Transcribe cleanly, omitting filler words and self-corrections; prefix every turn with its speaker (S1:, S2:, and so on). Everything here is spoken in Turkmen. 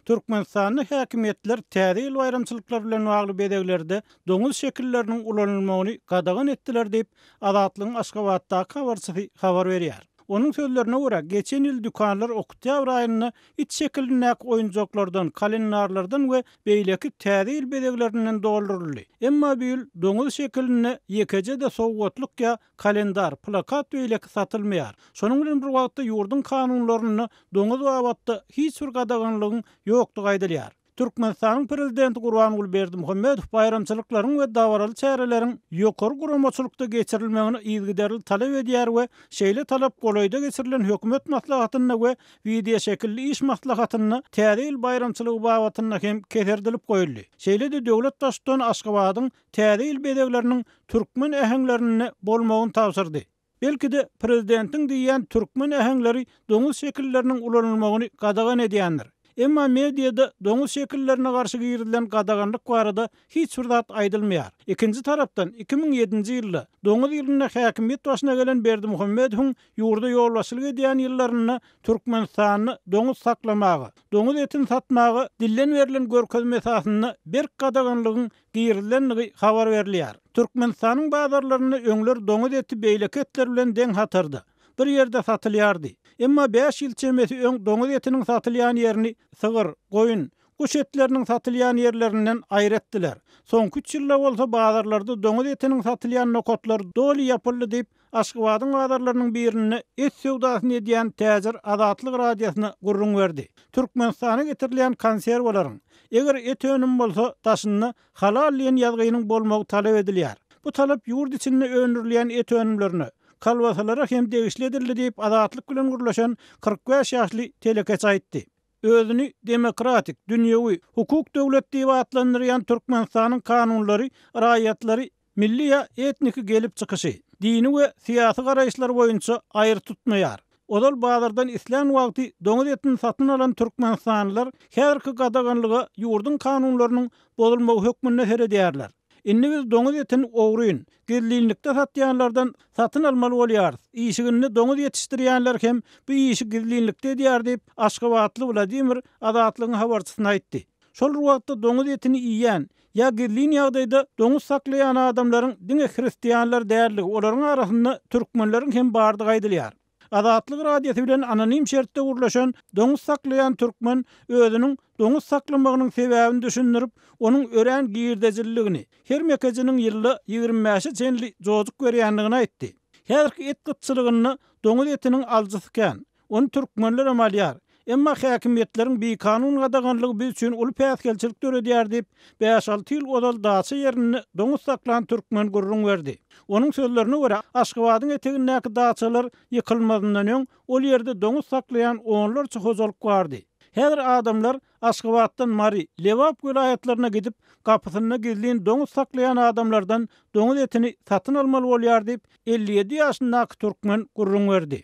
S1: Türkmenistanyň häkimetler täze il bayramçylyklar bilen bagly bedeglerde doňuz şekilleriniň ulanylmagyny gadagan etdiler diýip Azatlygyň Aşgabatdaky habarçysy habar berýär. Onun sözlerine göre geçen yıl dükanlar oktyabr ayında iç şekillinek oyuncaklardan, kalendarlardan ve beýleki täze il bedeglerinden dolduruldy. Emma bu yıl doňuz şekilline ýekece de sowgatluk ya kalendar, plakat beýleki satylmaýar. Şonuň bilen bir wagtda ýurdun kanunlaryny doňuz babatda hiç bir gadaganlygyň ýokdugy aýdylýar. Türkmenistanyň prezidenti Gurbanuly Berdimuhammedow bayramçylyklaryň we dawaraly çäreleriň ýokary guramaçylykda geçirilmegini ýygyderli talap edýär we şeýle talap golaýda geçirilen hökümet maslahatyna we video şekilli iş maslahatyna täze il bayramçylygy babatyna hem keserdilip goýuldy. Şeýle de döwlet başçysyny Aşgabatyň täze il bedegleriniň türkmen äheňlerini bolmagyny tapşyrdy. Belki de prezidentiň diýen türkmen äheňleri doňuz şekilleriniň ulanylmagyny gadagan edýändir. Emma mediada doňuz şekillerine garşy girilen gadaganlyk barada hiç bir zat aýdylmaýar. Ikinji tarapdan 2007-nji ýylda doňuz ýylyna häkimet başyna gelen Berdimuhammedowyň ýurda ýolbaşçylyk edýän ýyllaryna Türkmenistany doňuz saklamagy, doňuz etini satmagy dillen berilen görkezme esasyna bir gadaganlygyň girilenligi habar berilýär. Türkmenistanyň bazarlaryny öňler doňuz eti beýleki etler bilen deň hatyrdy. Bir ýerde satylýardy. Emma 5 ýyl çemeti öň doňuz etiniň satylýan ýerini sygyr, goýun, kuş etleriniň satylýan ýerlerinden aýratdylar. Soňky 3 ýylda bolsa bazarlarda doňuz etiniň satylýan nokatlary doly ýapyldy diýip Aşgabatyň bazarlarynyň birini et sowdasyny edýän täzir Azatlyk radiosyna gurrun berdi. Türkmenistana getirilýän konserwalaryň eger et önüm bolsa taşyny halal diýen ýazgynyň bolmagy talap edilýär. Bu talap ýurt içinde öňürilýän et önümlerini kalwasalara hem degişli edildi diýip Azatlyk bilen gurulşan 45 ýaşly telekeç aýtdy. Özüni demokratik, dünýäwi, hukuk döwlet diýip atlandyrýan Türkmenistanyň kanunlary, raýatlary milli ýa etniki gelip çykyşy, dini we syýasy garaýşlar boýunça aýry tutmaýar. Odal bazardan islan wagty doňuz etini satyn alan Türkmenistanlylar häzirki gadaganlyga ýurdun kanunlarynyň bozulmagy hökmüne seredýärler. Inni biz doňuz etini ogryn, gizlilikde satýanlardan satyn almaly bolýarys. Işigini doňuz ýetişdirýänler hem bu işi gizlilikde edýär diýip Aşgabatly Vladimir Azatlygyň habarçysyna aýtdy. Şol wagtda doňuz etini iýýän ýa gizlin ýagdaýda doňuz saklayan adamlaryň diňe hristiýanlar dälligi, olaryň arasynda türkmenleriň hem bardygy aýdylýar. Azatlyk radiosu bilen anonim şertde gurulşan doňuz saklayan türkmen özüniň doňuz saklamagynyň sebäbini düşündirip, onuň ören girdejilligini, her mekejiniň ýylda 25 çenli jozuk berýändigini aýtdy. Häzirki et gytçylygyny doňuz etiniň aljysykän, onu türkmenler amalýar. Emma häkimetleriň bir kanun gadaganlygy biz üçin uly päsgelçilik töredýär diýip 5-6 ýyl odal daçy ýerini doňuz saklayan türkmen gurrun berdi. Onun sözlerine göre Aşgabatyň etegindäki daçalar ýykylmazyndan öň ol ýerde doňuz saklayan onlarça hojalyk bardy. Häzir adamlar Aşgabatdan Mari, Lewap vilayatlaryna gidip kapysyna gizlin doňuz saklayan adamlardan doňuz etini satyn almaly bolýar diýip 57 ýaşyndaky türkmen gurrun berdi.